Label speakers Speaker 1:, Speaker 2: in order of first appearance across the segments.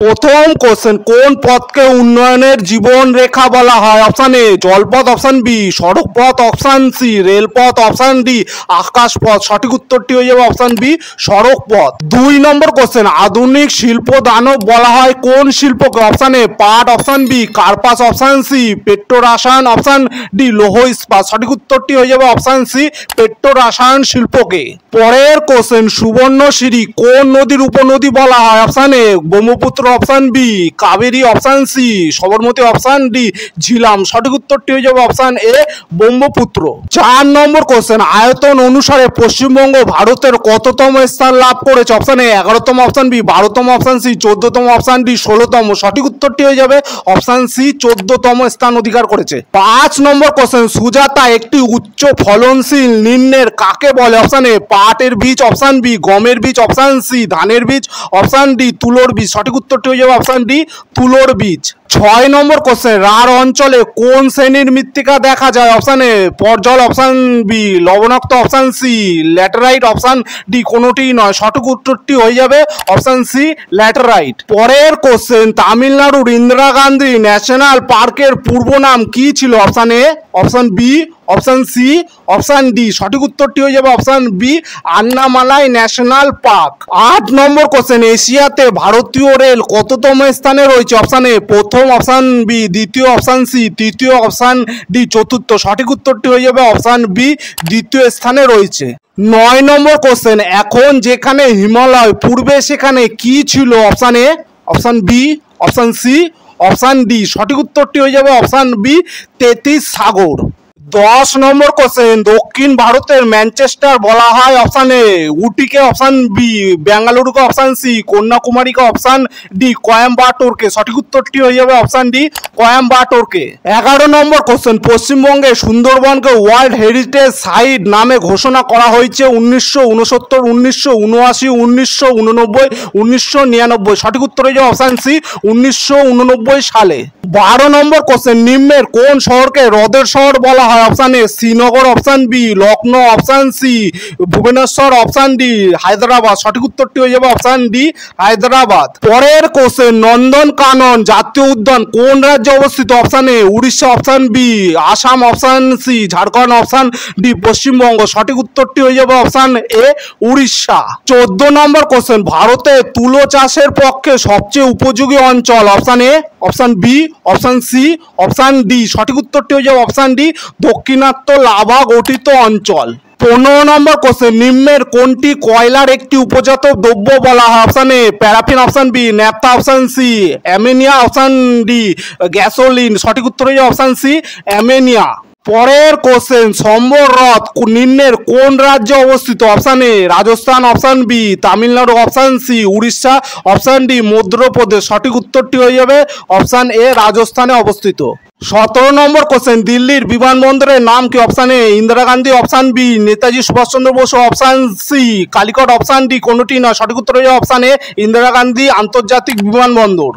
Speaker 1: প্রথম কোশ্চেন, কোন পথকে উন্নয়নের জীবন রেখা বলা হয়? অপশান এ জলপথ, অপশান বি সড়ক পথ, অপশান সি রেলপথ, অপশান ডি আকাশপথ। সঠিক উত্তরটি হয়ে যাবে অপশান বি সড়ক পথ। ২ নম্বর কোশ্চেন, আধুনিক শিল্প দানব বলা হয় কোন শিল্পকে? অপশান এ পাট, অপশান বি কার্পাস, অপশান সি পেট্রোরসায়ন, অপশান ডি লৌহ ইস্পাত। সঠিক উত্তরটি হয়ে যাবে অপশান সি পেট্রোরসায়ন শিল্পকে। পরের কোশ্চেন, সুবর্ণশিরি কোন নদীর উপনদী বলা হয়? Option A Brahmaputra, option B Kaveri, option C Sabarmati, option D Jhelum. সঠিক উত্তরটি হয়ে যাবে option A Brahmaputra. ৪ number question, আয়তন অনুসারে পশ্চিমবঙ্গ ভারতের কততম স্থান লাভ করেছে? অপশান এ 11তম, অপশান বি 12তম, অপশান সি 14তম, অপশান ডি 16তম। সঠিক উত্তরটি হয়ে যাবে অপশান সি 14তম স্থান অধিকার করেছে। ৫ নম্বর কোশ্চেন, সুজাতা একটি উচ্চ ফলনশীল নিম্নের কাকে বলে? অপশান এ পাটের বীজ, অপশান বি গমের বীজ, অপশান সি ধানের বীজ, অপশান ডি তুলোর বীজ। সঠিক উত্তরটি হয়ে যাবে অপশান ডি তুলোর বীজ। ৬ নম্বর কোশ্চেন, রাঢ় অঞ্চলে কোন শ্রেণীর মৃত্তিকা দেখা যায়? অপশান এ পর্জল, অপশান বি লবণাক্ত, option C laterite, option D কোনোটিই নয়। সঠিক উত্তরটি হয়ে যাবে অপশান সি ল্যাটেরাইট। পরের কোশ্চেন, তামিলনাড়ুর ইন্দিরা গান্ধী ন্যাশনাল পার্কের পূর্ব নাম কি ছিল? Option A, option B, option C, option D. সঠিক উত্তরটি হয়ে যাবে option B Annamalai national park. ৮ নম্বর কোশ্চেন, এশিয়াতে ভারতীয় রেল কততম স্থানে রয়েছে? অপশান এ প্রথম, অপশান বি দ্বিতীয়, অপশান সি তৃতীয়, অপশান ডি চতুর্থ। সঠিক উত্তরটি হয়ে যাবে অপশান বি দ্বিতীয় স্থানে রয়েছে। ৯ নম্বর কোশ্চেন, এখন যেখানে হিমালয় পূর্বে সেখানে কি ছিল? Option A, option B, option C, option D. সঠিক উত্তরটি হয়ে যাবে অপশান বি তেতিস সাগর। ১০ নম্বর কোশ্চেন, দক্ষিণ ভারতের ম্যানচেস্টার বলা হয়? অপশান এ উটিকে, অপশান বি বেঙ্গালুরুকে, অপশান সি কন্যাকুমারীকে, অপশান ডি কোয়েম্বাটোরকে। সঠিক উত্তরটি হয়ে যাবে অপশান ডি কোয়েম্বাটোরকে। ১১ নম্বর কোশ্চেন, পশ্চিমবঙ্গের সুন্দরবনকে ওয়ার্ল্ড হেরিটেজ সাইট নামে ঘোষণা করা হয়েছে 1969, 1979, 1989, 1999। সঠিক উত্তর হয়ে যাবে অপশান সি 1989 সালে। ১২ নম্বর কোশ্চেন, নিম্নের কোন শহরকে হ্রদের শহর বলা হয়? Option A Srinagar, option B Lucknow, option C Bhubaneswar, option D Hyderabad. সঠিক উত্তরটি হয়ে যাবে অপশান ডি হায়দ্রাবাদ। পরের কোশ্চেন, নন্দনকানন জাতীয় উদ্যান কোন রাজ্যে অবস্থিত? Option A Orissa, option B Assam, option C Jharkhand, option D Paschimbanga. সঠিক উত্তরটি হয়ে যাবে অপশান এ উড়িষ্যা। 14 নম্বর কোশ্চেন, ভারতে তুলো চাষের পক্ষে সবচেয়ে উপযোগী অঞ্চল? Option A, option B, option C, option D. সঠিক উত্তরটি হয়ে যাবে অপশান ডি দক্ষিণাত্য লাভা গঠিত অঞ্চল। 15 নম্বর কোশ্চেন, নিম্নের কোনটি কয়লার একটি উপজাত দ্রব্য বলা হয়? Option A paraffin, option B naphtha, option C ammonia, option D gasoline. সঠিক উত্তর হয়ে যাবে অপশান সি অ্যামোনিয়া। পরের কোশ্চেন, সম্বর হ্রদ নিম্নের কোন রাজ্যে অবস্থিত? Option A Rajasthan, option B Tamil Nadu, option C Orissa, option D Madhya Pradesh. সঠিক উত্তরটি হয়ে যাবে অপশান এ রাজস্থানে অবস্থিত। 17 নম্বর কোশ্চেন, দিল্লির বিমানবন্দরের নাম কি? Option A Indira Gandhi, option B Netaji Subhash Chandra Basu, option C Calicut, option D কোনোটি নয়। সঠিক উত্তর হয়ে যাবে অপশান এ ইন্দিরা গান্ধী আন্তর্জাতিক বিমানবন্দর।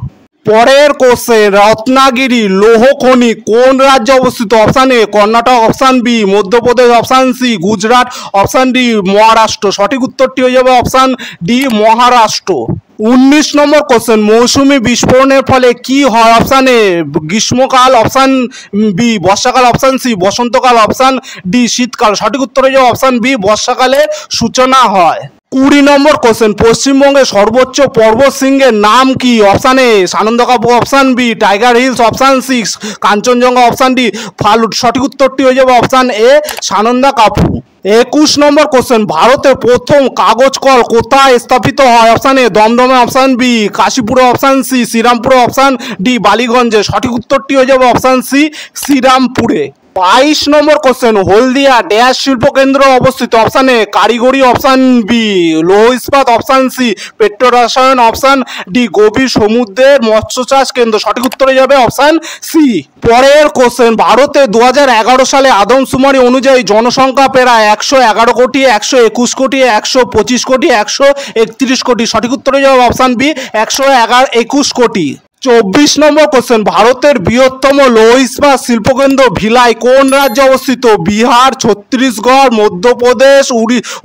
Speaker 1: পরের কোশ্চেন, রত্নাগিরি লৌহ খনি কোন রাজ্যে অবস্থিত? Option A Karnataka, option B Madhya Pradesh, option C Gujarat, option D Maharashtra. সঠিক উত্তরটি হয়ে যাবে অপশান ডি মহারাষ্ট্র। 19 নম্বর কোশ্চেন, মৌসুমী বিস্ফোরণের ফলে কি হয়? অপশান এ গ্রীষ্মকাল, অপশান বি বর্ষাকাল, অপশান সি বসন্তকাল, অপশান ডি শীতকাল। সঠিক উত্তর হয়ে যাবে অপশান বি বর্ষাকালে সূচনা হয়। 20 নম্বর কোশ্চেন, পশ্চিমবঙ্গের সর্বোচ্চ পর্বত শৃঙ্গের নাম কি? Option A Sandakphu, option B tiger hills, option C Kanchenjunga, option D Phalut. সঠিক উত্তরটি হয়ে যাবে অপশান এ সানন্দকাপু। 21 নম্বর কোশ্চেন, ভারতের প্রথম কাগজ কল কোথায় স্থাপিত হয়? অপশান এ দমদমে, অপশান বি কাশীপুরে, অপশান সি শ্রীরামপুরে, অপশান ডি বালিগঞ্জে। সঠিক উত্তরটি হয়ে যাবে অপশান সি শ্রীরামপুরে। 22 নম্বর কোশ্চেন, হলদিয়া ড্যাশ শিল্প কেন্দ্র অবস্থিত? অপশান এ কারিগরি, অপশান বি লৌহ ইস্পাত, অপশান সি পেট্রোরসায়ন, অপশান ডি গভীর সমুদ্রের মৎস্য চাষ কেন্দ্র। সঠিক উত্তর হয়ে যাবে অপশান সি। পরের কোশ্চেন, ভারতে 2011 সালে আদমশুমারি অনুযায়ী জনসংখ্যা প্রায় 111 কোটি, 121 কোটি, 125 কোটি, 131 কোটি। সঠিক উত্তর হয়ে যাবে অপশান বি 121 কোটি। 24 নম্বর কোশ্চেন, ভারতের বৃহত্তম লৌহ ইস্পাত শিল্পকেন্দ্র ভিলাই কোন রাজ্যে অবস্থিত? বিহার, ছত্তিশগড়, মধ্যপ্রদেশ,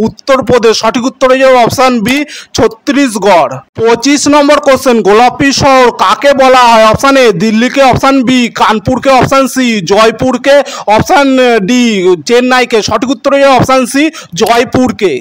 Speaker 1: উত্তরপ্রদেশ। সঠিক উত্তর হয়ে যাবে option B, Chhattisgarh. 25 number question, গোলাপি শহর কাকে বলা হয়? অপশান এ দিল্লিকে, অপশান বি কানপুরকে, অপশান সি জয়পুরকে, অপশান ডি চেন্নাইকে। সঠিক উত্তর হয়ে যাবে অপশান সি জয়পুরকে।